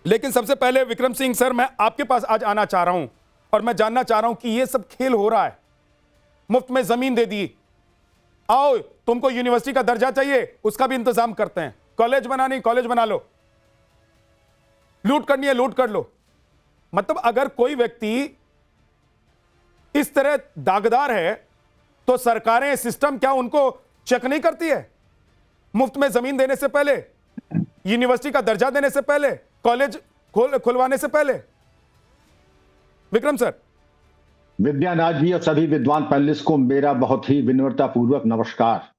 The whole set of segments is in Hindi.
लेकिन सबसे पहले विक्रम सिंह सर, मैं आपके पास आज आना चाह रहा हूं और मैं जानना चाह रहा हूं कि यह सब खेल हो रहा है, मुफ्त में जमीन दे दी, आओ तुमको यूनिवर्सिटी का दर्जा चाहिए उसका भी इंतजाम करते हैं, कॉलेज बनानी कॉलेज बना लो, लूट करनी है लूट कर लो। मतलब अगर कोई व्यक्ति इस तरह दागदार है तो सरकारें, सिस्टम क्या उनको चेक नहीं करती है? मुफ्त में जमीन देने से पहले, यूनिवर्सिटी का दर्जा देने से पहले, कॉलेज खुलवाने से पहले। विक्रम सर। विद्यानाथ जी और सभी विद्वान पैनलिस्ट को मेरा बहुत ही विनम्रतापूर्वक नमस्कार।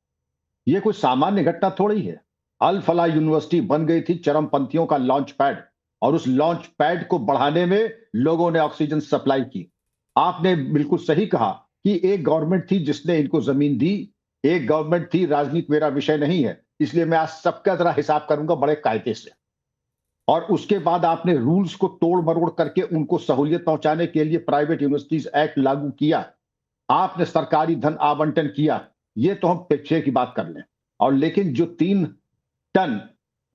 यह कोई सामान्य घटना थोड़ी है। अल फलाह यूनिवर्सिटी बन गई थी चरमपंथियों का लॉन्च पैड, और उस लॉन्च पैड को बढ़ाने में लोगों ने ऑक्सीजन सप्लाई की। आपने बिल्कुल सही कहा कि एक गवर्नमेंट थी जिसने इनको जमीन दी, एक गवर्नमेंट थी, राजनीति मेरा विषय नहीं है, इसलिए मैं आज सबका जरा हिसाब करूंगा बड़े कायदे से। और उसके बाद आपने रूल्स को तोड़ मरोड़ करके उनको सहूलियत पहुंचाने के लिए प्राइवेट यूनिवर्सिटीज एक्ट लागू किया, आपने सरकारी धन आवंटन किया, ये तो हम पीछे की बात कर लें। और लेकिन जो 3 टन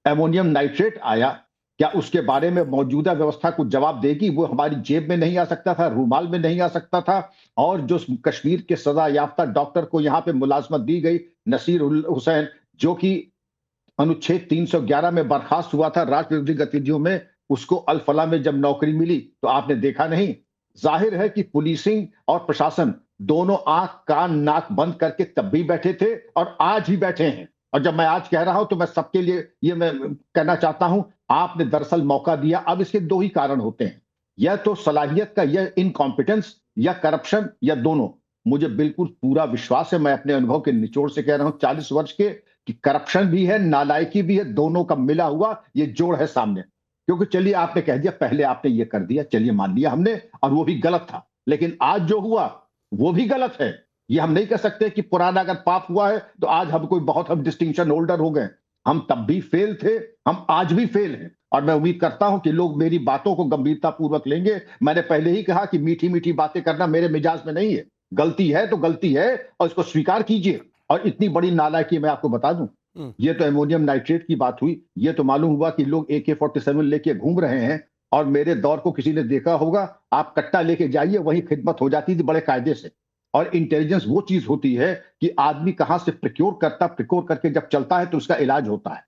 एमोनियम नाइट्रेट आया, क्या उसके बारे में मौजूदा व्यवस्था को जवाब देगी? वो हमारी जेब में नहीं आ सकता था, रूमाल में नहीं आ सकता था। और जो कश्मीर के सजा याफ्ता डॉक्टर को यहां पे मुलाजमत दी गई, नसीर हुसैन, जो कि अनुच्छेद 311 में बर्खास्त हुआ था राष्ट्र विरोधी गतिविधियों में, उसको अल फलाह में जब नौकरी मिली तो आपने देखा नहीं। जाहिर है कि पुलिसिंग और प्रशासन दोनों आंख कान नाक बंद करके तब भी बैठे थे और आज भी बैठे हैं। और जब मैं आज कह रहा हूं तो मैं सबके लिए ये मैं कहना चाहता हूं, आपने दरअसल मौका दिया। अब इसके 2 ही कारण होते हैं, या तो सलाहियत का या इनकॉम्पिटेंस, या करप्शन, या दोनों। मुझे बिल्कुल पूरा विश्वास है, मैं अपने अनुभव के निचोड़ से कह रहा हूं 40 वर्ष के, कि करप्शन भी है, नालायकी भी है, दोनों का मिला हुआ ये जोड़ है सामने। क्योंकि चलिए आपने कह दिया, पहले आपने ये कर दिया, चलिए मान लिया हमने, और वो भी गलत था, लेकिन आज जो हुआ वो भी गलत है। ये हम नहीं कह सकते कि पुराना अगर पाप हुआ है तो आज हम कोई बहुत हम डिस्टिंक्शन होल्डर हो गए। हम तब भी फेल थे, हम आज भी फेल हैं, और मैं उम्मीद करता हूं कि लोग मेरी बातों को गंभीरता पूर्वक लेंगे। मैंने पहले ही कहा कि मीठी मीठी बातें करना मेरे मिजाज में नहीं है। गलती है तो गलती है और इसको स्वीकार कीजिए। और इतनी बड़ी नालायकी मैं आपको बता दूं, ये तो एमोनियम नाइट्रेट की बात हुई, ये तो मालूम हुआ कि लोग AK-47 लेके घूम रहे हैं। और मेरे दौर को किसी ने देखा होगा, आप कट्टा लेके जाइए, वही खिदमत हो जाती थी बड़े कायदे से। और इंटेलिजेंस वो चीज होती है कि आदमी कहां से प्रिक्योर करके जब चलता है तो उसका इलाज होता है।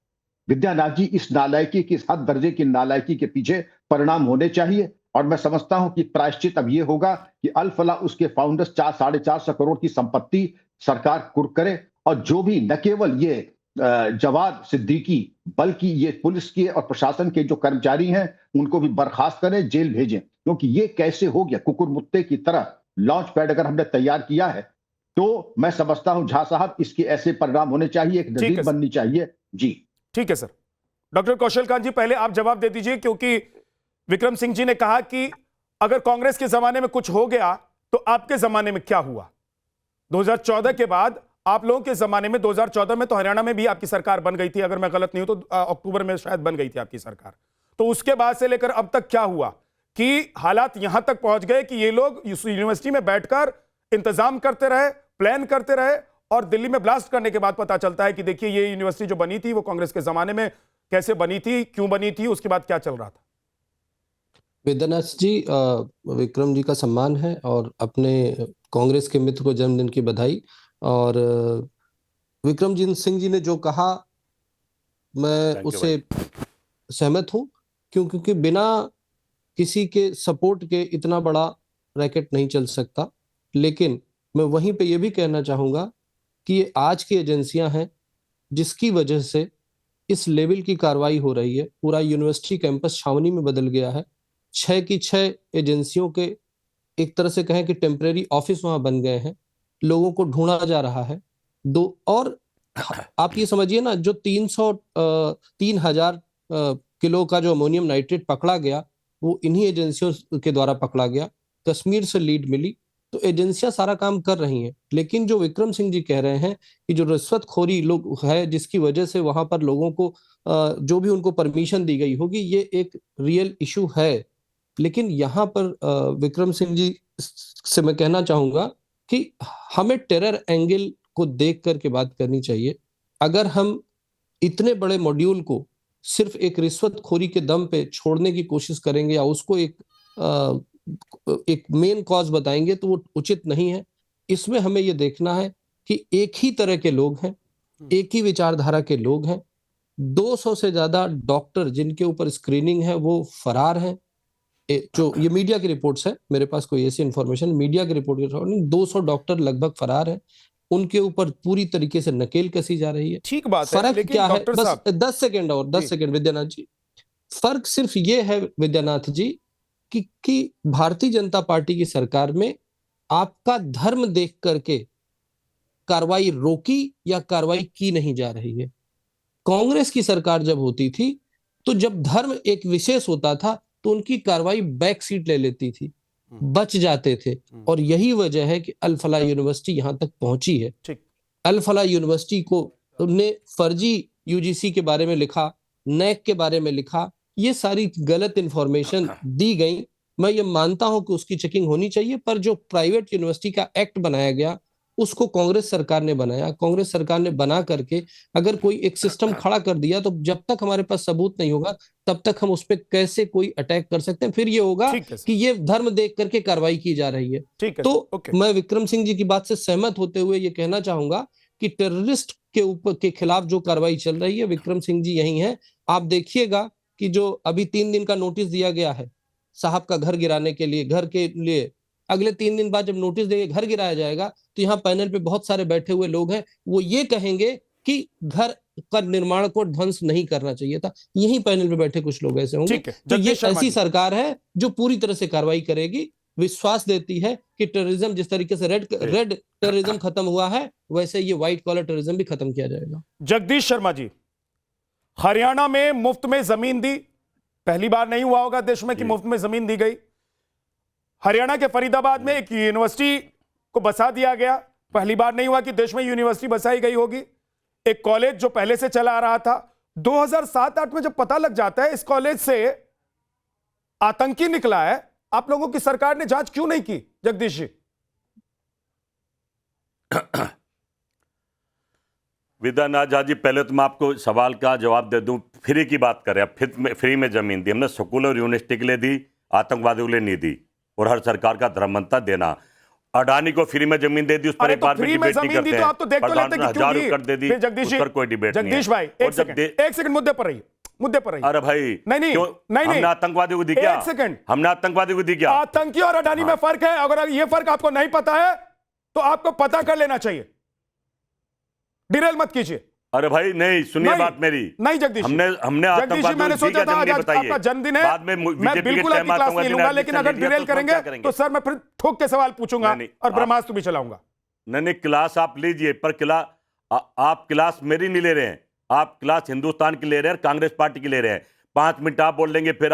विद्यानाथ जी, इस नालायकी की, इस हद दर्जे की नालायकी के पीछे परिणाम होने चाहिए। और मैं समझता हूं कि प्रायश्चित अब ये होगा कि अल फलाह, उसके फाउंडर्स 400-450 करोड़ की संपत्ति सरकार कुर्क करे, और जो भी न केवल ये जवाद सिद्दीकी, बल्कि ये पुलिस के और प्रशासन के जो कर्मचारी हैं उनको भी बर्खास्त करें, जेल भेजें। क्योंकि ये कैसे हो गया, कुकुर मुत्ते की तरह लॉन्च पैड अगर हमने तैयार किया है तो मैं समझता हूं झा साहब, इसके ऐसे परिणाम होने चाहिए, एक नजीर बननी चाहिए। जी ठीक है सर। डॉक्टर कौशल कांत जी, पहले आप जवाब दे दीजिए, क्योंकि विक्रम सिंह जी ने कहा कि अगर कांग्रेस के जमाने में कुछ हो गया तो आपके जमाने में क्या हुआ? 2014 के बाद आप लोगों के जमाने में, 2014 में तो हरियाणा में भी आपकी सरकार बन गई थी, अगर मैं गलत नहीं हूं तो अक्टूबर में शायद बन गई थी आपकी सरकार। तो उसके बाद से लेकर अब तक क्या हुआ कि हालात यहां तक पहुंच गए कि ये लोग यूनिवर्सिटी में बैठकर इंतजाम करते रहे, प्लान करते रहे, और दिल्ली में ब्लास्ट करने के बाद पता चलता है कि देखिए ये यूनिवर्सिटी जो बनी थी वो कांग्रेस के जमाने में कैसे बनी थी, क्यों बनी थी, उसके बाद क्या चल रहा था। वेदनाथ जी, विक्रम जी का सम्मान है और अपने कांग्रेस के मित्र को जन्मदिन की बधाई। और विक्रम जी सिंह जी ने जो कहा मैं उससे सहमत हूं, क्योंकि बिना किसी के सपोर्ट के इतना बड़ा रैकेट नहीं चल सकता। लेकिन मैं वहीं पे ये भी कहना चाहूंगा कि ये आज की एजेंसियां हैं जिसकी वजह से इस लेवल की कार्रवाई हो रही है। पूरा यूनिवर्सिटी कैंपस छावनी में बदल गया है। 6 की 6 एजेंसियों के एक तरह से कहें कि टेम्परेरी ऑफिस वहां बन गए हैं, लोगों को ढूंढा जा रहा है। और आप ये समझिए ना, जो 3,000 किलो का जो अमोनियम नाइट्रेट पकड़ा गया वो इन्हीं एजेंसियों के द्वारा पकड़ा गया। कश्मीर से लीड मिली, तो एजेंसियां सारा काम कर रही हैं। लेकिन जो विक्रम सिंह जी कह रहे हैं कि जो रिश्वतखोरी लोग है जिसकी वजह से वहां पर लोगों को जो भी उनको परमिशन दी गई होगी, ये एक रियल इशू है। लेकिन यहाँ पर विक्रम सिंह जी से मैं कहना चाहूंगा कि हमें टेरर एंगल को देख करके बात करनी चाहिए। अगर हम इतने बड़े मॉड्यूल को सिर्फ एक रिश्वतखोरी के दम पे छोड़ने की कोशिश करेंगे या उसको एक मेन कॉज बताएंगे तो वो उचित नहीं है। इसमें हमें ये देखना है कि एक ही तरह के लोग हैं, एक ही विचारधारा के लोग हैं। 200 से ज्यादा डॉक्टर जिनके ऊपर स्क्रीनिंग है वो फरार हैं। जो ये मीडिया की रिपोर्ट्स है, मेरे पास कोई ऐसी इंफॉर्मेशन, मीडिया की रिपोर्ट के अकॉर्डिंग 200 डॉक्टर लगभग फरार हैं। उनके ऊपर पूरी तरीके से नकेल कसी जा रही है। ठीक बात है, फर्क लेकिन क्या है, डॉक्टर बस साहब 10 सेकेंड और 10 सेकेंड विद्यानाथ जी। फर्क सिर्फ ये है विद्यानाथ जी कि भारतीय जनता पार्टी की सरकार में आपका धर्म देख करके कार्रवाई रोकी या कार्रवाई की नहीं जा रही है। कांग्रेस की सरकार जब होती थी तो जब धर्म एक विशेष होता था तो उनकी कार्रवाई बैक सीट ले लेती थी, बच जाते थे। और यही वजह है कि अल फलाह यूनिवर्सिटी यहां तक पहुंची है। ठीक। अल फलाह यूनिवर्सिटी को उन्होंने फर्जी यूजीसी के बारे में लिखा, नैक के बारे में लिखा, ये सारी गलत इंफॉर्मेशन दी गई। मैं ये मानता हूं कि उसकी चेकिंग होनी चाहिए, पर जो प्राइवेट यूनिवर्सिटी का एक्ट बनाया गया उसको कांग्रेस सरकार ने बनाया। कांग्रेस सरकार ने बना करके अगर कोई एक सिस्टम खड़ा कर दिया तो जब तक हमारे पास सबूत नहीं होगा तब तक हम उस पर कैसे कोई अटैक कर सकते हैं। फिर ये होगा कि ये धर्म देख करके कार्रवाई की जा रही है। तो मैं विक्रम सिंह जी की बात से सहमत होते हुए ये कहना चाहूंगा कि टेररिस्ट के ऊपर के खिलाफ जो कार्रवाई चल रही है, विक्रम सिंह जी यही हैं। आप देखिएगा कि जो अभी 3 दिन का नोटिस दिया गया है साहब का घर गिराने के लिए, घर के लिए, अगले 3 दिन बाद जब नोटिस देके घर गिराया जाएगा तो यहाँ पैनल पे बहुत सारे बैठे हुए लोग हैं, वो ये कहेंगे कि घर का निर्माण को ध्वंस नहीं करना चाहिए था। यही पैनल पे बैठे कुछ लोग ऐसे होंगे। तो ये ऐसी सरकार है जो पूरी तरह से कार्रवाई करेगी, विश्वास देती है कि टेररिज्म जिस तरीके से रेड टेररिज्म खत्म हुआ है वैसे ये व्हाइट कॉलर टेररिज्म भी खत्म किया जाएगा। जगदीश शर्मा जी, हरियाणा में मुफ्त में जमीन दी, पहली बार नहीं हुआ होगा देश में कि मुफ्त में जमीन दी गई। हरियाणा के फरीदाबाद में एक यूनिवर्सिटी को बसा दिया गया, पहली बार नहीं हुआ कि देश में यूनिवर्सिटी बसाई गई होगी। एक कॉलेज जो पहले से चला आ रहा था, 2007-8 में जब पता लग जाता है इस कॉलेज से आतंकी निकला है, आप लोगों की सरकार ने जांच क्यों नहीं की? जगदीश जी। विद्यानाथ झा जी, पहले तो मैं आपको सवाल का जवाब दे दूं। फ्री की बात करें, फ्री में जमीन दी हमने, स्कूल और यूनिवर्सिटी के लिए दी, आतंकवादियों के लिए नहीं दी। और हर सरकार का धर्म बनता देना। अडानी को फ्री में जमीन दे दी, उस पर एक बार में डिबेट नहीं करते हैं। आप तो देख तो लेते कि क्यों दी? कर दे दी, उस पर कोई डिबेट नहीं है। जगदीश भाई एक सेकंड मुद्दे पर रहिए, मुद्दे पर रहिए। अरे भाई नहीं हमने आतंकवादियों को दी क्या? एक सेकंड, हमने आतंकवादियों को दी क्या? आतंकी और अडानी में फर्क है। अगर ये फर्क आपको नहीं पता है तो आपको पता कर लेना चाहिए, डिरेल मत कीजिए। अरे भाई नहीं, सुनिए बात मेरी। नहीं जगदीश, हमने मैंने सोचा था आज आपका जन्मदिन है, बाद में मैं बिल्कुल आपकी क्लास नहीं लूंगा, लेकिन अगर डिरेल करेंगे तो सर मैं फिर ठोक के सवाल पूछूंगा और ब्रह्मास्त्र भी चलाऊंगा। नहीं, क्लास आप लीजिए, पर आप क्लास मेरी नहीं ले रहे हैं, आप क्लास हिंदुस्तान की ले रहे हैं, कांग्रेस पार्टी की ले रहे हैं। 5 मिनट आप बोल लेंगे, फिर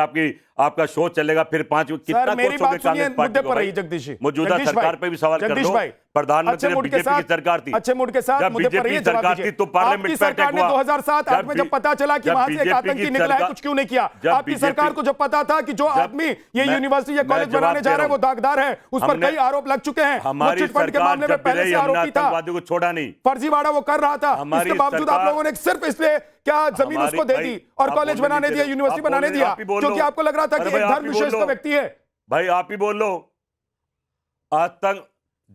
आपका शो चलेगा, फिर 5 कितना मेरी बात सुनिए, मुद्दे पर रही जगदीश जी। मौजूदा सरकार पे भी सवाल कर लो। प्रधानमंत्री बीजेपी की सरकार थी, अच्छे मूड के साथ मुद्दे पर रहिए, जवाब दीजिए। तो पार्लियामेंट आपकी सरकार ने 2007-8 में जब पता चला कि वहां से एक आतंकी निकला है, कुछ क्यों नहीं किया? आपकी सरकार को जब पता था कि जो आदमी ये यूनिवर्सिटी या कॉलेज बनाने जा रहा है वो दागदार है, उस पर कई आरोप लग चुके हैं, वो चिटफंड के मामले में पहले से आरोपी था, को छोड़ा नहीं, फर्जीवाड़ा वो कर रहा था, इसके बावजूद आप लोगों ने सिर्फ इसलिए क्या जमीन उसको दे दी और कॉलेज बनाने दिया, यूनिवर्सिटी बनाने दिया, क्योंकि आपको लग रहा था कि एक धर्म विशेष का व्यक्ति है। भाई आप ही बोल लो।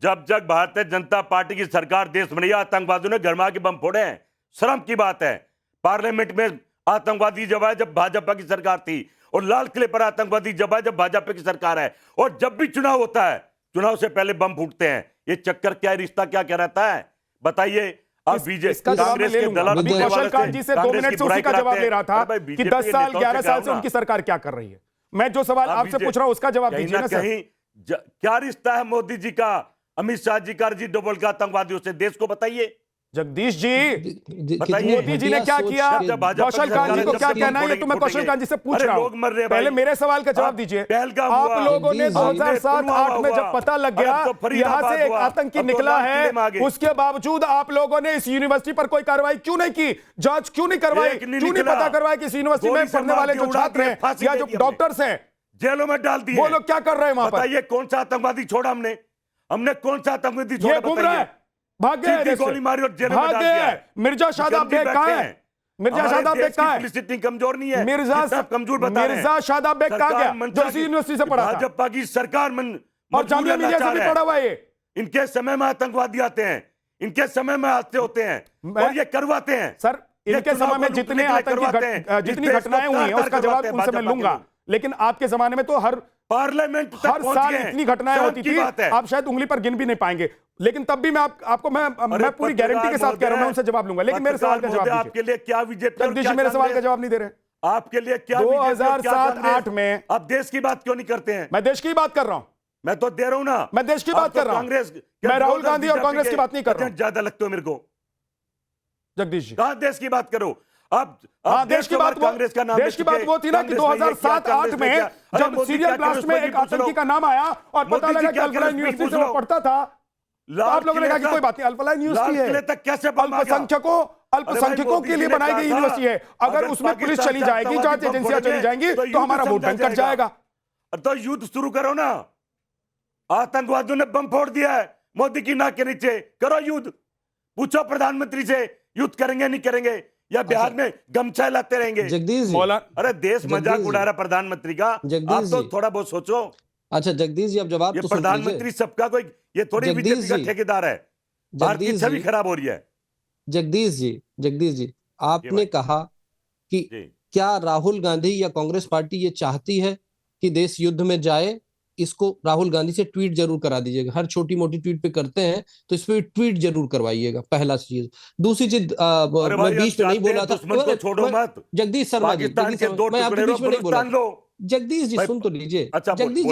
जब भारतीय जनता पार्टी की सरकार देश में, आतंकवादियों ने गरमा के बम फोड़े हैं, शर्म की बात है। पार्लियामेंट में आतंकवादी जब आए जब भाजपा की सरकार थी, और लाल किले पर आतंकवादी जब आए जब भाजपा की सरकार है, और जब भी चुनाव होता है चुनाव से पहले बम फूटते हैं। ये चक्कर क्या है, रिश्ता क्या रहता है, बताइए। अब बीजेपी कांग्रेस के दलाल कौशल कांत जी से 2 मिनट से उसी का जवाब ले रहा था कि 10 साल 11 साल से उनकी सरकार क्या कर रही है। मैं जो सवाल आपसे पूछ रहा हूं उसका जवाब दीजिए ना सर। क्या रिश्ता है मोदी जी का, अमित शाह जी का, अजीत डोभाल का आतंकवादियों से, देश को बताइए। जगदीश जी, मोदी जी ने क्या किया, कौशल कांत जी को क्या कहना है, ये तो मैं कौशल कांत जी से पूछ रहा हूं। पहले मेरे सवाल का जवाब दीजिए। आप लोगों ने 2007-8 में जब पता लग गया यहां से एक आतंकी निकला है, उसके बावजूद आप लोगों ने इस यूनिवर्सिटी पर कोई कार्रवाई क्यों नहीं की, जांच क्यों नहीं करवाई, क्यों नहीं पता करवाई कि इस यूनिवर्सिटी में पढ़ने वाले जो छात्र हैं या जो डॉक्टर्स हैं जेलों में डाल दिए, वो लोग क्या कर रहे हैं वहां पर? बताइए कौन सा आतंकवादी छोड़ा हमने कौन सा आतंकवादी छोड़ा? घूम रहा है, भाग गए, गोली मारी और जेल में भाग डाल गए। दिया। मिर्जा शादाब बेग कहां है? मिर्जा हमारे शादाब देश बेग कहाँ की है? पुलिस इतनी कमजोर नहीं है मिर्जा जितना आप कमजोर बता रहे हैं। मिर्जा शादाब बेग कहाँ सरकार गया मंशा जो इसी की- यूनिवर्सिटी से पढ़ा था भाजपा की सरकार और जामिया मिलिया से भी पढ़ा हुआ है ये। इनके समय में आतंकवादी आते हैं, इनके समय में हादसे होते हैं और ये करवाते हैं। सर ये इनके चुनाव समय में को जितने लूटने के लिए आतंकी करवाते हैं। जितनी इस देश को घटनाएं हुई हैं तार-तार उसका करवाते जवाब हैं उनसे मैं भाजपा के लूंगा, लोग। लेकिन आपके जमाने में तो हर पार्लियामेंट तक हर पहुंच साल गए हैं। इतनी घटनाएं शर्म होती की थी, बात है। आप शायद उंगली पर गिन भी नहीं पाएंगे, लेकिन तब भी मैं आपको मैं पूरी गारंटी के साथ कह रहा हूं, मैं उनसे जवाब लूंगा, लेकिन मेरे सवाल का जवाब दीजिए। आपके लिए क्या बीजेपी और जगदीश क्या जी मेरे सवाल का कांग्रेस? जवाब नहीं दे रहे। आपके लिए क्या बीजेपी और क्या 2007-8 कांग्रेस? में आप देश की बात क्यों नहीं करते हैं? मैं देश की बात कर रहा हूं, मैं तो दे रहा हूं ना, मैं देश की बात कर रहा हूं। कांग्रेस मैं राहुल गांधी और कांग्रेस की बात नहीं कर रहा हूं। ज्यादा लगते हो मेरे को। जगदीश जी कहां देश की बात करो आप हाँ, देश की बात कांग्रेस का नाम देश की बात वो थी ना कि 2007-8 में जब सीरियल ब्लास्ट में एक आतंकी का नाम आया और पता लगा कि अल्फलाह यूनिवर्सिटी से वो पढ़ता था, तो आप लोगों ने कहा कि कोई बात नहीं, अल्फलाह यूनिवर्सिटी है, तक कैसे बम आ गया? अल्पसंख्यकों के लिए बनाई गई यूनिवर्सिटी है, अगर उसमें पुलिस चली जाएगी, जांच एजेंसियां चली जाएंगी तो हमारा वोट बैंक कट जाएगा। तो युद्ध शुरू करो ना, आतंकवादियों ने बम फोड़ दिया है मोदी की नाक के नीचे, करो युद्ध। पूछो प्रधानमंत्री से युद्ध करेंगे नहीं करेंगे या बिहार में गमछा लाते रहेंगे? जगदीश जी, मौलाना अरे देश मजाक जगदीश जी, उड़ा रहा प्रधानमंत्री का, जगदीश आप तो जी, थोड़ा बहुत सोचो। अच्छा जगदीश जी, अब जवाब ये तो सुन लीजिए। प्रधानमंत्री सबका कोई, ये थोड़ी जगदीश बीजेपी का जी, ठेकेदार है। भारत की जगदीश छवि जी, खराब हो रही है। जगदीश जी, ये आपने भाई। कहा कि जी क्या राहुल गांधी या कांग्रेस पार्टी ये चाहती है कि देश युद्ध में जाए? इसको राहुल गांधी से ट्वीट जरूर करा दीजिएगा, हर छोटी मोटी ट्वीट पे करते हैं तो इस पे ट्वीट जरूर करवाइएगा, पहला चीज। दूसरी चीज, अरे मैं भाई, बीच में नहीं बोला था, दुश्मन को छोड़ो मत, जगदीश शर्मा जी, पाकिस्तान जगदीश के शर्मा, दो मैं आपके टुकड़े बीच में नहीं बोला। बलूचिस्तान लो। जगदीश जी भाई, सुन तो लीजिए। अच्छा, जगदीश जी,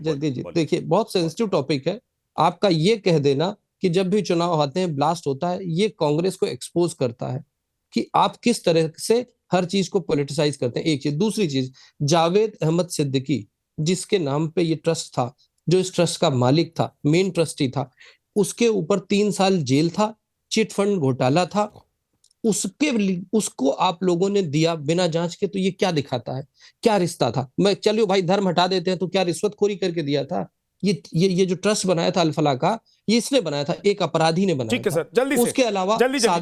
जगदीश जी देखिए, बहुत सेंसिटिव टॉपिक है। आपका ये कह देना कि जब भी चुनाव आते हैं ब्लास्ट होता है, ये कांग्रेस को एक्सपोज करता है कि आप किस तरह से हर चीज को पॉलिटिसाइज करते हैं। एक चीज, दूसरी चीज, जावेद अहमद सिद्दीकी जिसके नाम पे ये ट्रस्ट था, जो इस ट्रस्ट का मालिक था, मेन ट्रस्टी था, उसके ऊपर 3 साल जेल था, चिट फंड घोटाला था, उसको आप लोगों ने दिया बिना जांच के। तो ये क्या दिखाता है, क्या रिश्ता था? मैं चलियो भाई धर्म हटा देते हैं, तो क्या रिश्वतखोरी करके दिया था? ये जो ट्रस्ट बनाया था अल्फला का, ये इसने बनाया था, एक अपराधी ने बनाया ठीक है था। सर, जल्दी से उसके अलावा जल्दी बाकी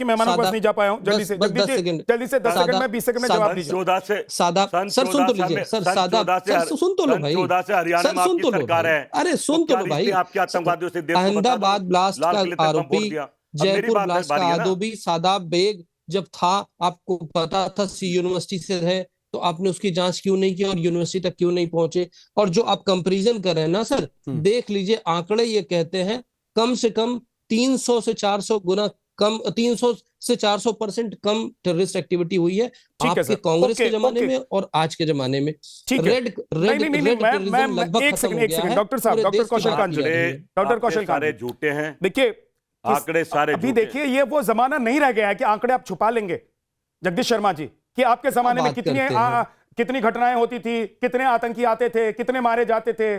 मेहमानों को बस नहीं जा पाया हूं, जल्दी से जल्दी से 10 सेकंड में 20 सेकंड में जवाब दीजिए। 14 से सादाब सर सुन तो लीजिए, सर सादाब सर सुन तो लो भाई, 14 से हरियाणा सर में सुन आपकी तो लो सरकार भाई, है। अरे सुन तो लो भाई। आपके आतंकवादियों से देश को बता दो। अहमदाबाद ब्लास्ट लाल का किले तक बम फोड़ आरोपी, दिया। अब मेरी जयपुर बात ब्लास्ट का बारी है ना। आरोपी सादाब बेग जब था, आपको पता था सी यूनिवर्सिटी से है, तो आपने उसकी जांच क्यों नहीं की और यूनिवर्सिटी तक क्यों नहीं पहुंचे? और जो आप कंपैरिजन कर रहे हैं ना सर, देख लीजिए आंकड़े ये कहते हैं कम से कम 300 से 400 गुना कम, 300 से 400% कम टेररिस्ट एक्टिविटी हुई है आपके कांग्रेस के जमाने में और आज के जमाने में। रेड टेररिज्म लगभग खत्म हो गया है। डॉक्टर साहब, डॉक्टर कौशल कांत जी, डॉक्टर कौशल कांत सारे झूठे हैं। देखिए आंकड़े सारे अभी झूठे। देखिए, ये वो जमाना नहीं रह गया है कि आंकड़े आप छुपा लेंगे। जगदीश शर्मा जी, कि आपके जमाने में कितनी घटनाएं होती थी, कितने आतंकी आते थे, कितने मारे जाते थे,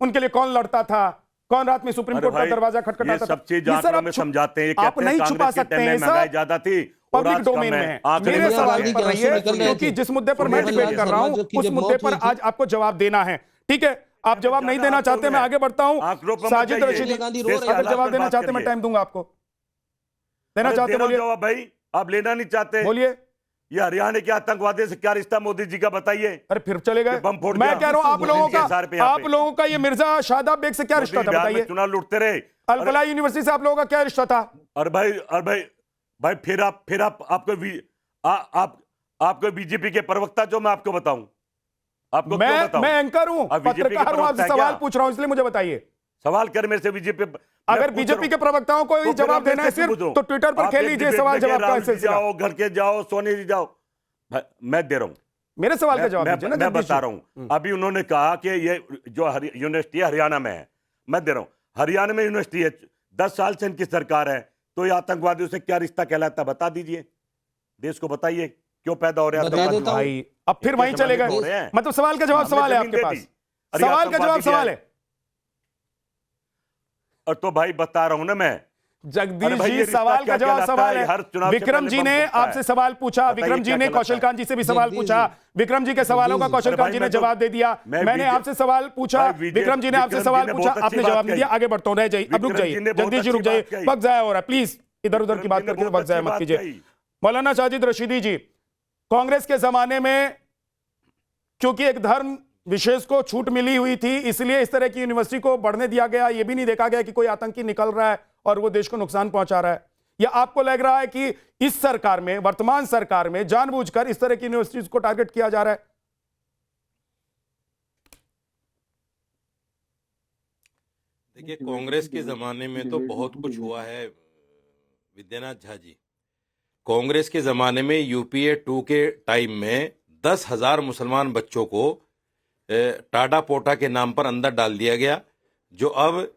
उनके लिए कौन लड़ता था, कौन रात में सुप्रीम कोर्ट का दरवाजा खटखटाता था, सब चीज आंकड़ों में समझाते हैं। आप नहीं छुपा सकते हैं, महंगाई ज्यादा थी, पब्लिक डोमेन में है। मेरे सवाल पर रहिए, क्योंकि जिस मुद्दे पर मैं डिबेट कर रहा हूं उस मुद्दे पर आज आपको जवाब देना है। ठीक है, आप जवाब नहीं देना चाहते, मैं आगे बढ़ता हूं। साजिद रशीदी अगर जवाब देना चाहते, मैं टाइम दूंगा आपको। देना चाहते बोलिए। जवाब भाई, आप लेना नहीं चाहते बोलिए। ये हरियाणा के आतंकवादी से क्या रिश्ता मोदी जी का, बताइए। अरे फिर चले गए। बम फोड़ मैं दिया। कह रहा हूं आप पे लोगों का ये मिर्जा शादाब बेग से क्या रिश्ता था, बताइए। चुनाव लूटते रहे। अल्फलाह यूनिवर्सिटी से आप लोगों का क्या रिश्ता था? और भाई फिर आप आपको बीजेपी के प्रवक्ता, जो मैं आपको बताऊं, आपको क्यों बताऊं? मैं एंकर हूं, पत्रकार हूं, आपसे सवाल पूछ रहा हूं, इसलिए मुझे बताइए। सवाल कर मेरे से बीजेपी। अगर बीजेपी के प्रवक्ताओं को ही जवाब देना है सिर्फ, तो ट्विटर पर खेल लीजिए सवाल जवाब का सिलसिला। जाओ, घर के जाओ, सोने जी जाओ। मैं दे रहा हूं, मेरे सवाल का जवाब दीजिए ना। मैं बता रहा हूं, अभी उन्होंने कहा कि ये जो यूनिवर्सिटी हरियाणा में है, मैं दे रहा हूं, हरियाणा में यूनिवर्सिटी है, 10 साल से इनकी सरकार है, तो ये आतंकवादियों से क्या रिश्ता कहलाता, बता दीजिए, देश को बताइए क्यों पैदा हो रहा है भाई। अब फिर वहीं चले गए, मतलब सवाल का जवाब सवाल है आपके पास, सवाल का जवाब सवाल है। और तो भाई बता रहा हूं ना मैं, जगदीश जी, सवाल का जवाब सवाल है। विक्रम जी ने आपसे सवाल पूछा, विक्रम जी ने कौशल कांत जी से भी सवाल पूछा, विक्रम जी के सवालों का कौशल कांत जी ने जवाब दे दिया। मैंने आपसे सवाल पूछा, विक्रम जी ने आपसे सवाल पूछा, आपने जवाब नहीं दिया। आगे बढ़ता हूं, रह जाइए, अब रुक जाइए जगदीश जी, रुक जाइए, वक्त जाया हो रहा है, प्लीज। इधर उधर की बात विक्रम जी ने करके बहुत वक्त जाया अच्छी मत बात कीजिए। कही। मौलाना साजिद रशीदी जी, कांग्रेस के जमाने में क्योंकि एक धर्म विशेष को छूट मिली हुई थी, इसलिए इस तरह की यूनिवर्सिटी को बढ़ने दिया गया, यह भी नहीं देखा गया कि कोई आतंकी निकल रहा है और वो देश को नुकसान पहुंचा रहा है। या आपको लग रहा है कि इस सरकार में, वर्तमान सरकार में जानबूझकर इस तरह की यूनिवर्सिटीज को टारगेट किया जा रहा है? देखिए, कांग्रेस के जमाने में तो बहुत कुछ हुआ है विद्यानाथ झा जी। कांग्रेस के जमाने में यूपीए 2 के टाइम में 10,000 मुसलमान बच्चों को टाटा पोटा के नाम पर अंदर डाल दिया गया, जो अब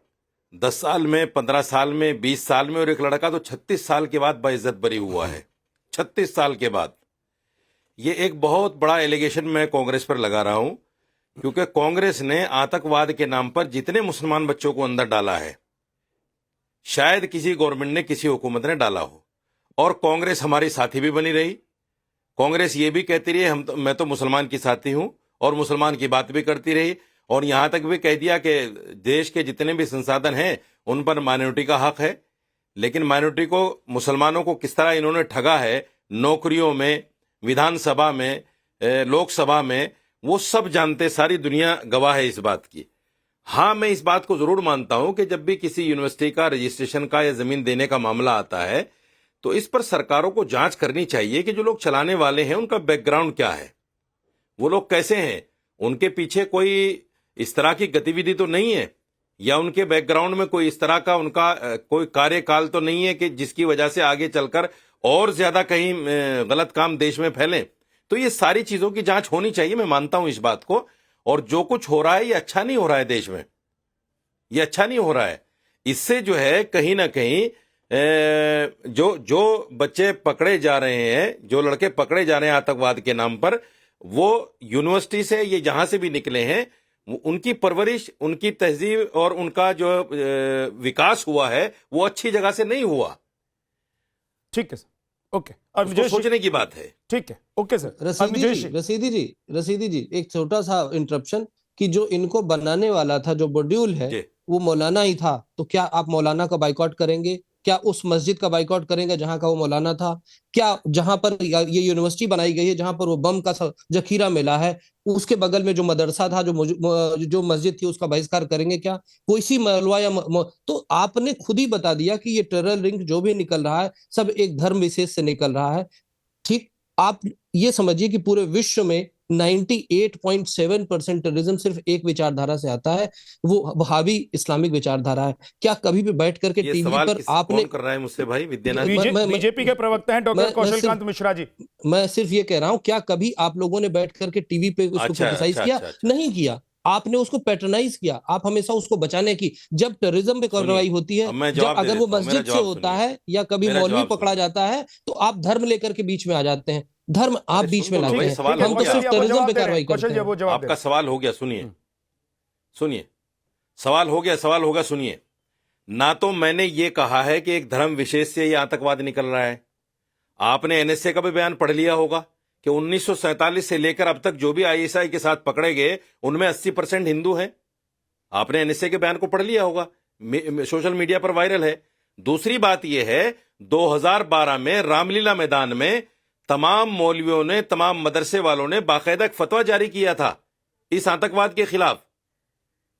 10 साल में, 15 साल में, 20 साल में, और एक लड़का तो 36 साल के बाद बाइज्जत बरी हुआ है। 36 साल के बाद। ये एक बहुत बड़ा एलिगेशन मैं कांग्रेस पर लगा रहा हूं, क्योंकि कांग्रेस ने आतंकवाद के नाम पर जितने मुसलमान बच्चों को अंदर डाला है, शायद किसी गवर्नमेंट ने, किसी हुकूमत ने डाला हो। और कांग्रेस हमारी साथी भी बनी रही। कांग्रेस ये भी कहती रही मैं तो मुसलमान की साथी हूं, और मुसलमान की बात भी करती रही, और यहां तक भी कह दिया कि देश के जितने भी संसाधन हैं उन पर माइनॉरिटी का हक है। लेकिन माइनॉरिटी को, मुसलमानों को किस तरह इन्होंने ठगा है नौकरियों में, विधानसभा में, लोकसभा में, वो सब जानते, सारी दुनिया गवाह है इस बात की। हाँ, मैं इस बात को जरूर मानता हूं कि जब भी किसी यूनिवर्सिटी का रजिस्ट्रेशन का या जमीन देने का मामला आता है, तो इस पर सरकारों को जांच करनी चाहिए कि जो लोग चलाने वाले हैं उनका बैकग्राउंड क्या है, वो लोग कैसे हैं, उनके पीछे कोई इस तरह की गतिविधि तो नहीं है, या उनके बैकग्राउंड में कोई इस तरह का उनका कोई कार्यकाल तो नहीं है कि जिसकी वजह से आगे चलकर और ज्यादा कहीं गलत काम देश में फैले। तो ये सारी चीजों की जांच होनी चाहिए, मैं मानता हूं इस बात को। और जो कुछ हो रहा है ये अच्छा नहीं हो रहा है देश में, ये अच्छा नहीं हो रहा है। इससे जो है कहीं ना कहीं जो बच्चे पकड़े जा रहे हैं, जो लड़के पकड़े जा रहे हैं आतंकवाद के नाम पर, वो यूनिवर्सिटी से, ये जहां से भी निकले हैं, उनकी परवरिश, उनकी तहजीब और उनका जो विकास हुआ है वो अच्छी जगह से नहीं हुआ। ठीक है सर, ओके। और उसको सोचने की बात है। ठीक है, ओके सर। रसीदी जी एक छोटा सा इंटरप्शन, कि जो इनको बनाने वाला था, जो मॉड्यूल है, वो मौलाना ही था, तो क्या आप मौलाना का बाइकआउट करेंगे? क्या उस मस्जिद का बाइकआउट करेंगे जहां का वो मौलाना था? क्या जहां पर ये यूनिवर्सिटी बनाई गई है, जहां पर वो बम का जखीरा मिला है, उसके बगल में जो मदरसा था, जो मस्जिद थी, उसका बहिष्कार करेंगे क्या? वो इसी मलवा या तो आपने खुद ही बता दिया कि ये टेरर रिंग जो भी निकल रहा है सब एक धर्म विशेष से निकल रहा है। ठीक, आप ये समझिए कि पूरे विश्व में 98.7% टेररिज्म सिर्फ एक विचारधारा से आता है, वो वहाबी इस्लामिक विचारधारा है। क्या कभी भी बैठ करके ये टीवी सवाल पर आपने, कौन कर रहा है मुझसे भाई? विद्यानाथ बीजेपी के प्रवक्ता हैं डॉक्टर कौशल कांत मिश्रा जी। मैं सिर्फ ये कह रहा हूं, क्या कभी आप लोगों ने बैठ करके टीवी पे उसको क्रिटिसाइज किया? नहीं किया, आपने उसको पैट्रोनाइज किया। आप हमेशा उसको बचाने की, जब टेररिज्म पे कार्रवाई होती है, जब अगर वो मस्जिद से होता है या कभी मौलवी पकड़ा जाता है, तो आप धर्म लेकर के बीच में आ जाते हैं, धर्म आप बीच में लाते हैं। हम तो सिर्फ टेररिज्म पे कार्रवाई करते हैं। आपका सवाल हो गया, सुनिए, सवाल हो गया, सुनिए। ना तो मैंने ये कहा है कि एक धर्म विशेष से ये आतंकवाद निकल रहा है। आपने एनएसए का भी बयान पढ़ लिया होगा कि 1947 से लेकर अब तक जो भी आईएसआई के साथ पकड़े गए उनमें 80% हिंदू हैं। आपने एनएसए के बयान को पढ़ लिया होगा, सोशल मीडिया पर वायरल है। दूसरी बात यह है, 2012 में रामलीला मैदान में तमाम मौलवियों ने, तमाम मदरसे वालों ने बाकायदा एक फतवा जारी किया था इस आतंकवाद के खिलाफ।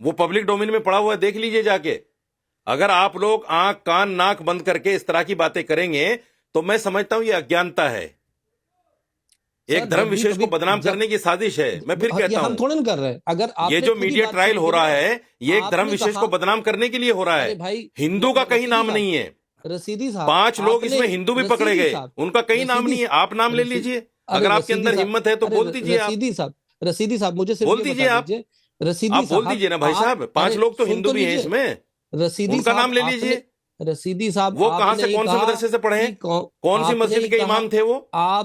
वो पब्लिक डोमेन में पड़ा हुआ है, देख लीजिए जाके। अगर आप लोग आंख कान नाक बंद करके इस तरह की बातें करेंगे तो मैं समझता हूं ये अज्ञानता है, एक धर्म विशेष को बदनाम करने की साजिश है। मैं फिर कहता हूं, हम थोड़ा नहीं कर रहे हैं। अगर ये जो मीडिया ट्रायल हो रहा है ये एक धर्म विशेष को बदनाम करने के लिए हो रहा है। हिंदू का कहीं नाम नहीं है। रसीदी साहब, 5 लोग इसमें हिंदू भी पकड़े गए, उनका कहीं नाम नहीं है। आप नाम ले लीजिए, अगर आपके अंदर हिम्मत है तो बोल दीजिए। रसीदी साहब मुझे बोल दीजिए, आप बोल दीजिए ना भाई साहब। 5 लोग तो हिंदू भी हैं इसमें, उनका नाम ले लीजिए। रसीदी साहब, वो कहां से, कौन से मदरसे से पढ़े हैं, कौन सी मस्जिद के इमाम थे वो,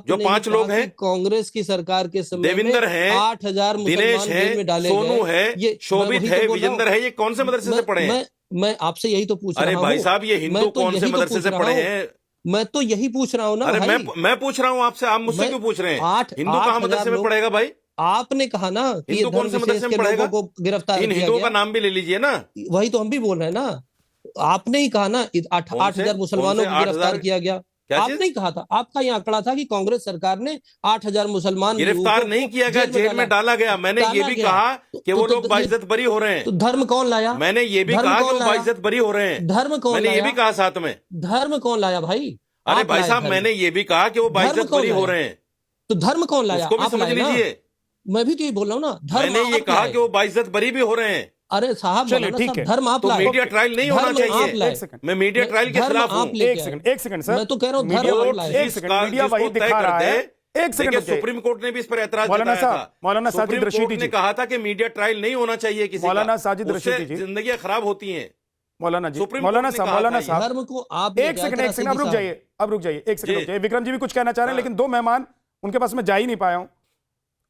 जो 5 लोग हैं? कांग्रेस की सरकार के समय देविंदर है, 8,000 दिनेश है, सोनू है, शोभित है, विजेंदर है, ये कौन से मदरसे से पढ़े हैं? मैं आपसे यही तो पूछ रहा हूं। अरे भाई साहब, ये हिंदू कौन से मदरसे से पढ़े हैं? मैं तो यही पूछ रहा हूं ना। अरे मैं पूछ रहा हूं आपसे, आप मुझसे क्यों पूछ रहे हैं? हिंदू कहां मदरसे में पढ़ेगा भाई? आपने कहा ना हिंदू कौन से मदरसे में पढ़ेगा? को गिरफ्तार इन हिंदुओं का नाम भी ले लीजिए ना। वही तो हम भी बोल रहे हैं ना। आपने ही कहा ना, आठ कौन से? 8,000 मुसलमानों कौन को से गिरफ्तार 8,000? किया गया। क्या आपने चीज? ही कहा था, आपका ही आंकड़ा था कि कांग्रेस सरकार ने 8,000 मुसलमान गिरफ्तार युवकों नहीं को किया गया, जेल में डाला गया। मैंने ये डाला भी गया। कहा कि वो लोग ये- बाइज्जत बरी हो रहे तो हैं। धर्म कौन लाया? मैंने ये भी धर्म कहा कि कौन वो लाया? बाइज्जत बरी हो रहे हैं। धर्म कौन मैंने ये लाया? भी कहा साथ में। धर्म कौन लाया भाई? अरे आप भाई लाए साहब, धर्म। मैंने ये भी कहा कि वो धर्म बाइज्जत कौन बरी हो लाया? रहे हैं। तो धर्म कौन लाया? उसको भी आप समझ लाए ना। लीजिए। मैं भी तो ये बोल रहा हूँ ना, धर्म मैंने ये आप कहा लाए। कि वो बाइज्जत बरी भी हो रहे हैं। अरे साहब, चलिए, मौलाना ठीक साहब, है। धर्म आप तो लाए। मीडिया ट्रायल नहीं होना धर्म आप चाहिए। लाए। एक सेकंड। मैं मीडिया ट्रायल के धर्म खिलाफ आप हूँ। लेके एक आए। सेकंड, एक सेकंड सर। मैं तो कह रहा हूँ, मीडिया धर्म आप कोर्ट लाए। एक सेकंड, मीडिया जिसको वही तय दिखा कर रहा दे। है। एक सेकंड देखिए, रुकिए। सुप्रीम कोर्ट ने भी इस पर ऐतराज मौलाना जताया साहब, था। मौलाना साजिद सुप्रीम रशीदी कोर्ट ने जी। कहा था कि मीडिया ट्रायल नहीं होना चाहिए किसी मौलाना का। साजिद उससे रशीदी जी। जिंदगियां खराब होती हैं। मौलाना जी, सुप्रीम मौलाना कोर्ट ने साहब, कहा मौलाना था ये। साहब, धर्म को आप एक सेकंड, एक सेकंड, अब रुक जाइए, अब रुक जाइए, एक सेकंड जी। रुक जाइए। विक्रम जी भी कुछ कहना चाह रहे हैं, हाँ। लेकिन दो मेहमान, उनके पास मैं जा ही नहीं पाया हूं।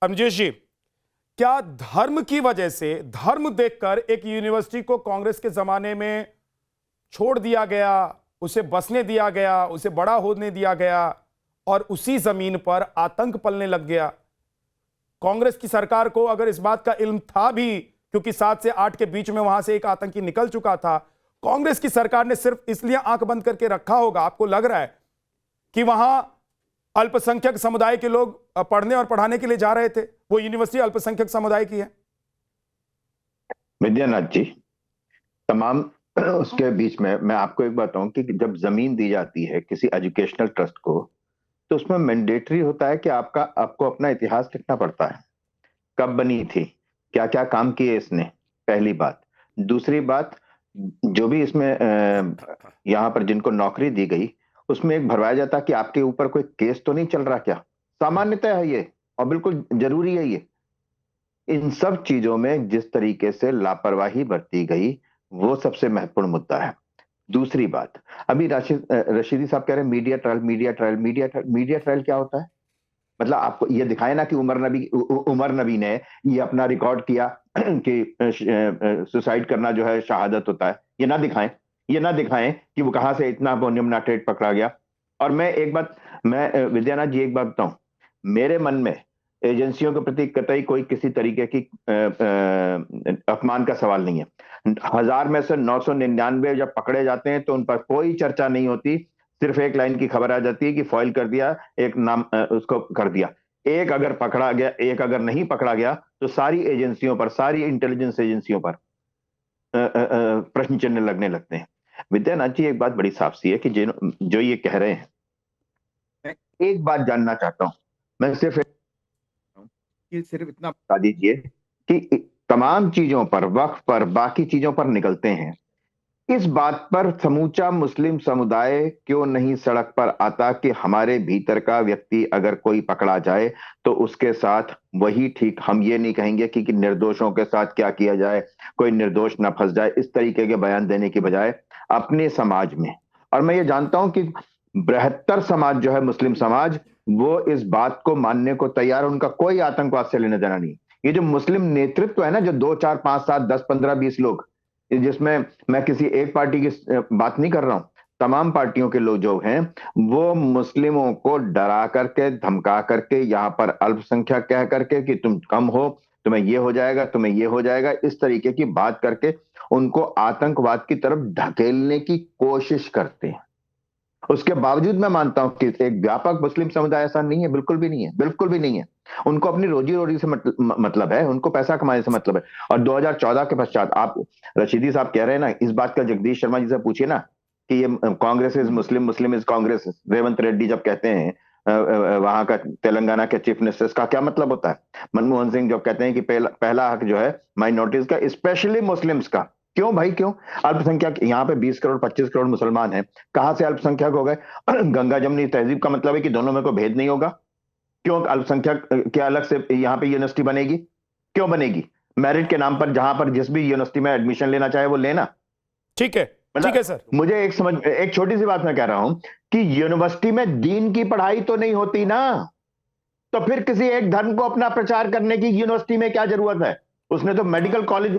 अमजेश जी, क्या धर्म की वजह से, धर्म देखकर एक यूनिवर्सिटी को कांग्रेस के जमाने में छोड़ दिया गया, उसे बसने दिया गया, उसे बड़ा होने दिया गया और उसी जमीन पर आतंक पलने लग गया? कांग्रेस की सरकार को अगर इस बात का इल्म था भी, क्योंकि 7 से 8 के बीच में वहां से एक आतंकी निकल चुका था, कांग्रेस की सरकार ने सिर्फ इसलिए आंख बंद करके रखा होगा, आपको लग रहा है, कि वहां अल्पसंख्यक समुदाय के लोग पढ़ने और पढ़ाने के लिए जा रहे थे? वो यूनिवर्सिटी अल्पसंख्यक समुदाय की है। विद्यानाथ जी, तमाम उसके बीच में मैं आपको एक बात बताऊं कि जब जमीन दी जाती है किसी एजुकेशनल ट्रस्ट को, तो उसमें मैंडेटरी होता है कि आपको अपना इतिहास लिखना पड़ता है। कब बनी थी, क्या क्या काम किए इसने, पहली बात। दूसरी बात, जो भी इसमें यहाँ पर जिनको नौकरी दी गई, उसमें एक भरवाया जाता कि आपके ऊपर कोई केस तो नहीं चल रहा क्या। सामान्यतः है ये, और बिल्कुल जरूरी है ये। इन सब चीजों में जिस तरीके से लापरवाही बरती गई, वो सबसे महत्वपूर्ण मुद्दा है। दूसरी बात, अभी रशीदी साहब कह रहे हैं media trial, media trial, media trial. Media trial क्या होता है? मतलब आपको ये दिखाए ना कि उमर नबी ने ये अपना रिकॉर्ड किया कि सुसाइड करना जो है शहादत होता है। ये ना दिखाएं, ये ना दिखाएं कि वो कहां से इतना अमोनियम नाइट्रेट पकड़ा गया। और मैं विद्यानाथ जी एक बात बताऊं, मेरे मन में एजेंसियों के प्रति कतई कोई किसी तरीके की अपमान का सवाल नहीं है। 1000 में से 999 जब पकड़े जाते हैं तो उन पर कोई चर्चा नहीं होती, सिर्फ एक लाइन की खबर आ जाती है कि फॉइल कर दिया, एक नाम उसको कर दिया। एक अगर पकड़ा गया, एक अगर नहीं पकड़ा गया, तो सारी एजेंसियों पर, सारी इंटेलिजेंस एजेंसियों पर प्रश्न चिन्ह लगने लगते हैं। विद्यानाथ जी, एक बात बड़ी साफ सी है कि जो ये कह रहे हैं, मैं एक बात जानना चाहता हूं, मैं सिर्फ इतना बता दीजिए कि तमाम चीजों पर, वक्फ पर, बाकी चीजों पर निकलते हैं, इस बात पर समूचा मुस्लिम समुदाय क्यों नहीं सड़क पर आता कि हमारे भीतर का व्यक्ति अगर कोई पकड़ा जाए तो उसके साथ वही ठीक, हम ये नहीं कहेंगे कि निर्दोषों के साथ क्या किया जाए, कोई निर्दोष ना फंस जाए, इस तरीके के बयान देने की बजाय अपने समाज में। और मैं ये जानता हूं कि बृहत्तर समाज जो है मुस्लिम समाज, वो इस बात को मानने को तैयार है, उनका कोई आतंकवाद से लेना देना नहीं। ये जो मुस्लिम नेतृत्व है ना, जो 2 4 5 7 10 15 20 लोग, जिसमें मैं किसी एक पार्टी की बात नहीं कर रहा हूं, तमाम पार्टियों के लोग जो हैं, वो मुस्लिमों को डरा करके, धमका करके, यहां पर अल्पसंख्यक कह करके कि तुम कम हो, तुम्हें ये हो जाएगा, तुम्हें ये हो जाएगा, इस तरीके की बात करके उनको आतंकवाद की तरफ ढकेलने की कोशिश करते हैं। उसके बावजूद मैं मानता हूं कि एक व्यापक मुस्लिम समुदाय ऐसा नहीं है, बिल्कुल भी नहीं है, बिल्कुल भी नहीं है। उनको अपनी रोजी रोटी से मतलब है, उनको पैसा कमाने से मतलब है। और 2014 के पश्चात, आप रशीदी साहब कह रहे हैं ना, इस बात का जगदीश शर्मा जी से पूछिए ना कि ये Congress is Muslim, Muslim is Congress. Revanth Reddy जब कहते हैं, वहां का तेलंगाना के चीफ मिनिस्टर, का क्या मतलब होता है? मनमोहन सिंह जब कहते हैं कि पहला हक जो है माइनॉरिटीज का, स्पेशली मुस्लिम्स का। क्यों भाई, क्यों? अल्पसंख्यक, यहाँ पे 20 करोड़ 25 करोड़ मुसलमान हैं, कहां से अल्पसंख्यक हो गए? गंगा जमुनी तहजीब का मतलब है कि दोनों में कोई भेद नहीं होगा। क्यों अल्पसंख्यक के अलग से यहाँ पे यूनिवर्सिटी बनेगी? क्यों बनेगी? मेरिट के नाम पर, जहां पर जिस भी यूनिवर्सिटी में एडमिशन लेना चाहे वो लेना। ठीक है, ठीक है सर। मुझे एक छोटी सी बात मैं कह रहा हूं कि यूनिवर्सिटी में दीन की पढ़ाई तो नहीं होती ना, तो फिर किसी एक धर्म को अपना प्रचार करने की यूनिवर्सिटी में क्या जरूरत है? उसने तो मेडिकल कॉलेज,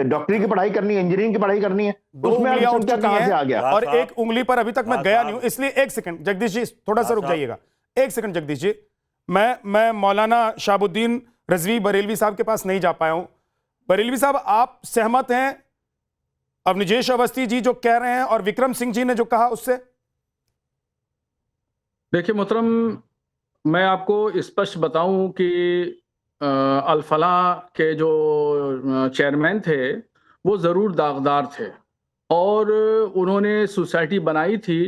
डॉक्टरी की पढ़ाई करनी है, इंजीनियरिंग की पढ़ाई करनी है, उसमें अल्पसंख्यक कहां से आ गया? और एक उंगली पर अभी तक मैं गया नहीं हूं, इसलिए एक सेकंड जगदीश जी, थोड़ा सा रुक जाइएगा, एक सेकंड जगदीश जी। मैं मौलाना शाहबुद्दीन रजवी बरेलवी साहब के पास नहीं जा पाया हूं। बरेलवी साहब, आप सहमत हैं अब निजेश अवस्थी जी जो कह रहे हैं और विक्रम सिंह जी ने जो कहा उससे? देखिए मोहतरम, मैं आपको स्पष्ट बताऊं कि अल-फलाह के जो चेयरमैन थे वो ज़रूर दागदार थे और उन्होंने सोसाइटी बनाई थी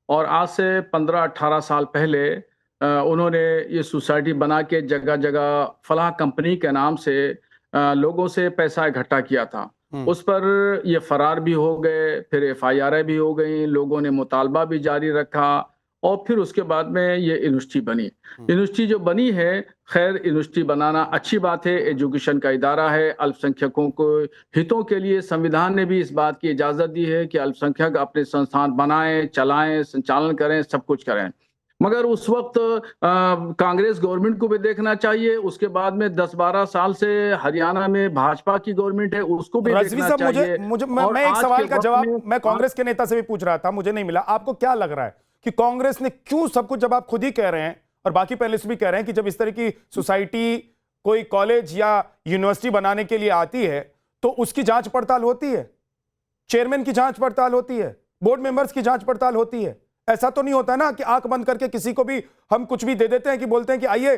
और आज से 15-18 साल पहले उन्होंने ये सोसाइटी बना के जगह जगह फलाह कंपनी के नाम से लोगों से पैसा इकट्ठा किया था। उस पर ये फरार भी हो गए, फिर एफआईआर भी हो गई, लोगों ने मुतालबा भी जारी रखा और फिर उसके बाद में ये यूनिवर्सिटी बनी। यूनिवर्सिटी जो बनी है, खैर यूनिवर्सिटी बनाना अच्छी बात है, एजुकेशन का इदारा है, अल्पसंख्यकों को हितों के लिए संविधान ने भी इस बात की इजाज़त दी है कि अल्पसंख्यक अपने संस्थान बनाएं, चलाएं, संचालन करें, सब कुछ करें। मगर उस वक्त कांग्रेस गवर्नमेंट को भी देखना चाहिए, उसके बाद में 10-12 साल से हरियाणा में भाजपा की गवर्नमेंट है, उसको भी रजवी देखना साहब, चाहिए। मैं एक आज सवाल के का वक्त जवाब में मैं कांग्रेस के नेता से भी पूछ रहा था, मुझे नहीं मिला। आपको क्या लग रहा है कि कांग्रेस ने क्यों सब कुछ, जब आप खुद ही कह रहे हैं और बाकी पैनलिस्ट भी कह रहे हैं कि जब इस तरह की सोसाइटी कोई कॉलेज या यूनिवर्सिटी बनाने के लिए आती है तो उसकी जांच पड़ताल होती है, चेयरमैन की जांच पड़ताल होती है, बोर्ड मेंबर्स की जांच पड़ताल होती है। ऐसा तो नहीं होता ना कि आंख बंद करके किसी को भी हम कुछ भी दे देते हैं कि बोलते हैं कि आइए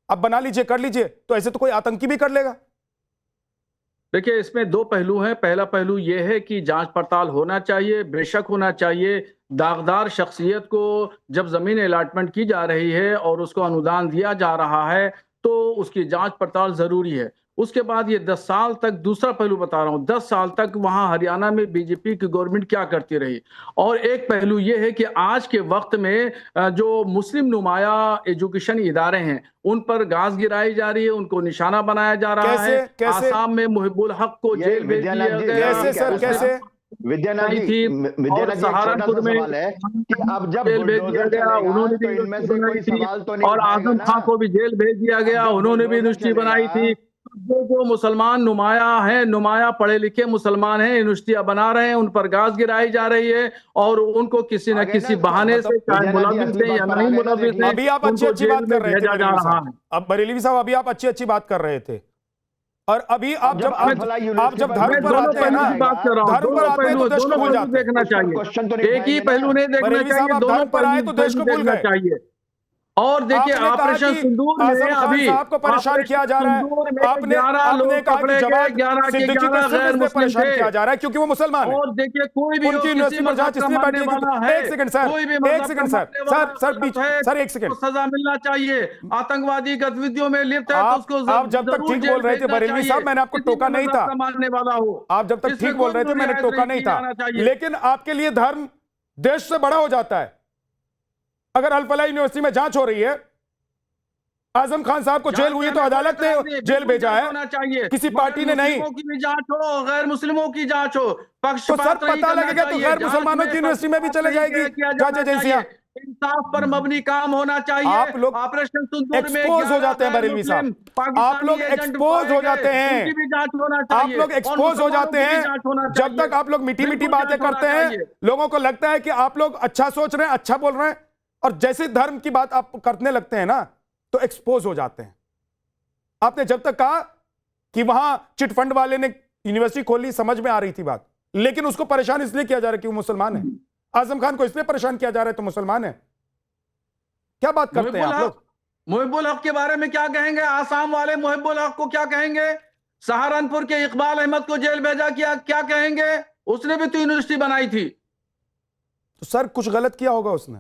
अब बना लीजिए, कर लीजिए। तो ऐसे तो कोई आतंकी भी कर लेगा। देखिए, इसमें दो पहलू हैं। पहला पहलू यह है कि जांच पड़ताल होना चाहिए, बेशक होना चाहिए। दागदार शख्सियत को जब जमीन अलॉटमेंट की जा रही है और उसको अनुदान दिया जा रहा है तो उसकी जांच पड़ताल जरूरी है। उसके बाद ये 10 साल तक, दूसरा पहलू बता रहा हूँ, 10 साल तक वहां हरियाणा में बीजेपी की गवर्नमेंट क्या करती रही। और एक पहलू ये है कि आज के वक्त में जो मुस्लिम नुमाया एजुकेशन इदारे हैं उन पर गाज गिराई जा रही है, उनको निशाना बनाया जा रहा है। आसाम में मुहिबुल हक को जेल भेज दिया गया। कैसे सर, कैसे? विद्यानाथ जी, और सहारनपुर में कि अब जब जेल भेज दिया गया, उन्होंने भी इनमें से कोई सवाल तो नहीं और आजम खां को भी जेल भेज दिया गया, उन्होंने भी यूनिवर्सिटी बनाई थी। जो मुसलमान नुमाया हैं, नुमाया पढ़े लिखे मुसलमान हैं, यूनिवर्सिटियां बना रहे हैं, उन पर गाज गिराई जा रही है और उनको किसी न किसी बहाने से, चाहे मुलविस है या नहीं मुलविस है, अभी आप अच्छी अच्छी बात कर रहे थे जा रहा है। अब बरेलवी साहब, अभी आप अच्छी अच्छी बात कर रहे थे और अभी आप जब धर्म पर आते हैं ना, धर्म पर आते हैं तो देश को भूल जाते हैं। देखना चाहिए, एक ही पहलू नहीं देखना चाहिए, दोनों पर आए तो देश को भूल गए चाहिए। और देखिए, ऑपरेशन सिंदूर में अभी आपको परेशान किया जा रहा है, आपने कहा कि जवाब सिद्दीकी को सिर्फ इसलिए परेशान किया जा रहा है क्योंकि वो मुसलमान है। और देखिए, कोई भी उनकी यूनिवर्सिटी पर जांच इसलिए बैठी है। एक सेकंड सर, एक सेकंड सर, एक सेकंड, सजा मिलना चाहिए। आतंकवादी गतिविधियों में लिप्त है तो उसको आप जब तक ठीक बोल रहे थे बरेलवी साहब, मैंने आपको टोका नहीं था, मानने वाला हो। आप जब तक ठीक बोल रहे थे मैंने टोका नहीं था, लेकिन आपके लिए धर्म देश से बड़ा हो जाता है। अगर अल-फलाह यूनिवर्सिटी में जांच हो रही है, आजम खान साहब को जेल हुई तो अदालत ने जेल भेजा है, किसी पार्टी ने नहीं। मुस्लिमों की भी जांच हो, गैर मुस्लिमों की जांच हो, तो सर पता लगेगा तो गैर मुसलमानों की यूनिवर्सिटी में भी चले जाएगी जांच एजेंसियां। इंसाफ पर मबनी काम होना चाहिए। आप लोग ऑपरेशन सिंदूर में एक्सपोज हो जाते हैं बरेलवी साहब, आप लोग एक्सपोज हो जाते हैं, आप लोग एक्सपोज हो जाते हैं। जब तक आप लोग मीठी मीठी बातें करते हैं, लोगों को लगता है कि आप लोग अच्छा सोच रहे हैं, अच्छा बोल रहे हैं, और जैसे धर्म की बात आप करने लगते हैं ना तो एक्सपोज हो जाते हैं। आपने जब तक कहा कि वहां चिट फंड वाले ने यूनिवर्सिटी खोली, समझ में आ रही थी बात, लेकिन उसको परेशान इसलिए किया जा रहा है कि वो मुसलमान है। आजम खान को इसलिए परेशान किया जा रहा है तो मुसलमान है। क्या बात करते हैं आप लोग? मुहिबुल हक के बारे में क्या कहेंगे? आसाम वाले मुहिबुल हक को क्या कहेंगे? सहारनपुर के इकबाल अहमद को जेल भेजा किया, क्या कहेंगे? उसने भी तो यूनिवर्सिटी बनाई थी। तो सर कुछ गलत किया होगा उसने,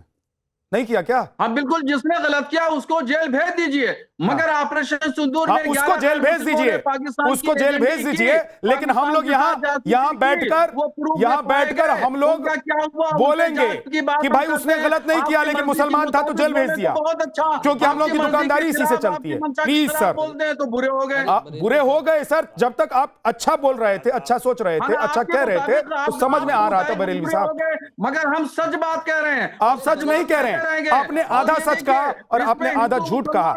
नहीं किया क्या? हाँ बिल्कुल, जिसने गलत किया उसको जेल भेज दीजिए, मगर ऑपरेशन सिंदूर में उसको जेल भेज दीजिए, उसको जेल भेज दीजिए। लेकिन हम लोग यहाँ बैठकर हम लोग बोलेंगे कि भाई उसने गलत नहीं किया, लेकिन मुसलमान था तो जेल भेज दिया, बहुत अच्छा, क्योंकि हम लोग की दुकानदारी इसी से चलती है। प्लीज सर, बोलते हैं तो बुरे हो गए। बुरे हो गए सर, जब तक आप अच्छा बोल रहे थे, अच्छा सोच रहे थे, अच्छा कह रहे थे तो समझ में आ रहा था बरेलवी साहब। मगर हम सच बात कह रहे हैं, आप सच नहीं कह रहे हैं। आपने आधा सच कहा और आपने आधा झूठ कहा।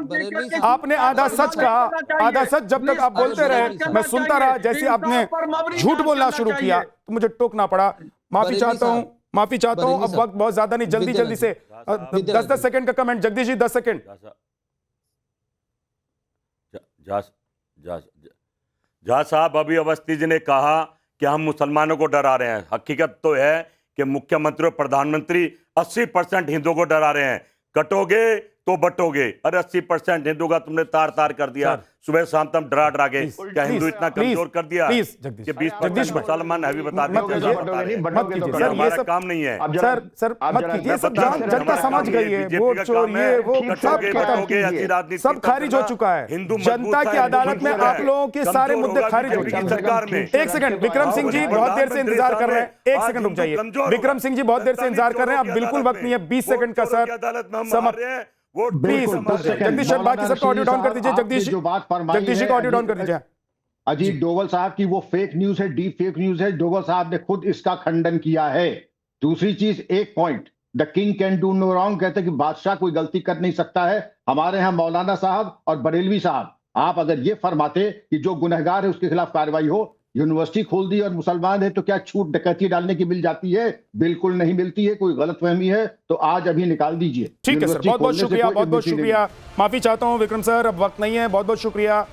आपने आधा सच कहा, आधा सच। जब तक आप बोलते रहे मैं सुनता रहा, जैसे आपने झूठ बोलना शुरू किया तो मुझे टोकना पड़ा। माफी चाहता हूं, माफी चाहता हूं। अब वक्त बहुत ज्यादा नहीं, जल्दी जल्दी से 10-10 सेकंड का कमेंट। जगदीश जी 10 सेकंड। जा साहब, अभी अवस्थी जी ने कहा कि हम मुसलमानों को डरा रहे हैं। हकीकत तो है कि मुख्यमंत्री और प्रधानमंत्री 80% हिंदुओं को डरा रहे हैं। कटोगे तो बटोगे। अरे 80% हिंदू का तुमने तार तार कर दिया। सुबह शाम तुम डरा डरा के क्या हिंदू इतना कमजोर कर दिया प्लीज जगदीश कि 20% मुसलमान है भी बता मत कीजिए, मत कीजिए सर, ये हमारा सब काम नहीं है। सर मत कीजिए, ये सब जनता समझ गई है। वोट चोर ये वो सब खत्म, सब खारिज हो चुका है। जनता की अदालत में आप लोगों के सारे मुद्दे खारिज हो चुके हैं। सरकार में एक सेकंड, विक्रम सिंह जी बहुत देर से इंतजार कर रहे हैं। एक सेकंड रुक जाइए, विक्रम सिंह जी बहुत देर से इंतजार कर रहे हैं। अब बिल्कुल वक्त नहीं है, 20 सेकंड का सर समाप्त। प्लीज जगदीश सर, बाकी सबका ऑडियो डाउन कर दीजिए। जगदीश जो बात फरमाई जगदीश जी का ऑडियो डाउन कर दीजिए। अजीत डोवल साहब की वो फेक न्यूज है, डीप फेक न्यूज है। डोवल साहब ने खुद इसका खंडन किया है। दूसरी चीज, एक point, the king can do no wrong, कहते हैं कि बादशाह कोई गलती कर नहीं सकता है। हमारे यहाँ मौलाना साहब और बरेलवी साहब, आप अगर ये फरमाते कि जो गुनहगार है उसके खिलाफ कार्रवाई हो, यूनिवर्सिटी खोल दी और मुसलमान है तो क्या छूट डकैती डालने की मिल जाती है? बिल्कुल नहीं मिलती है। कोई गलतफहमी है तो आज अभी निकाल दीजिए। ठीक है सर, बहुत बहुत शुक्रिया, बहुत बहुत शुक्रिया। माफी चाहता हूं विक्रम सर, अब वक्त नहीं है। बहुत बहुत शुक्रिया।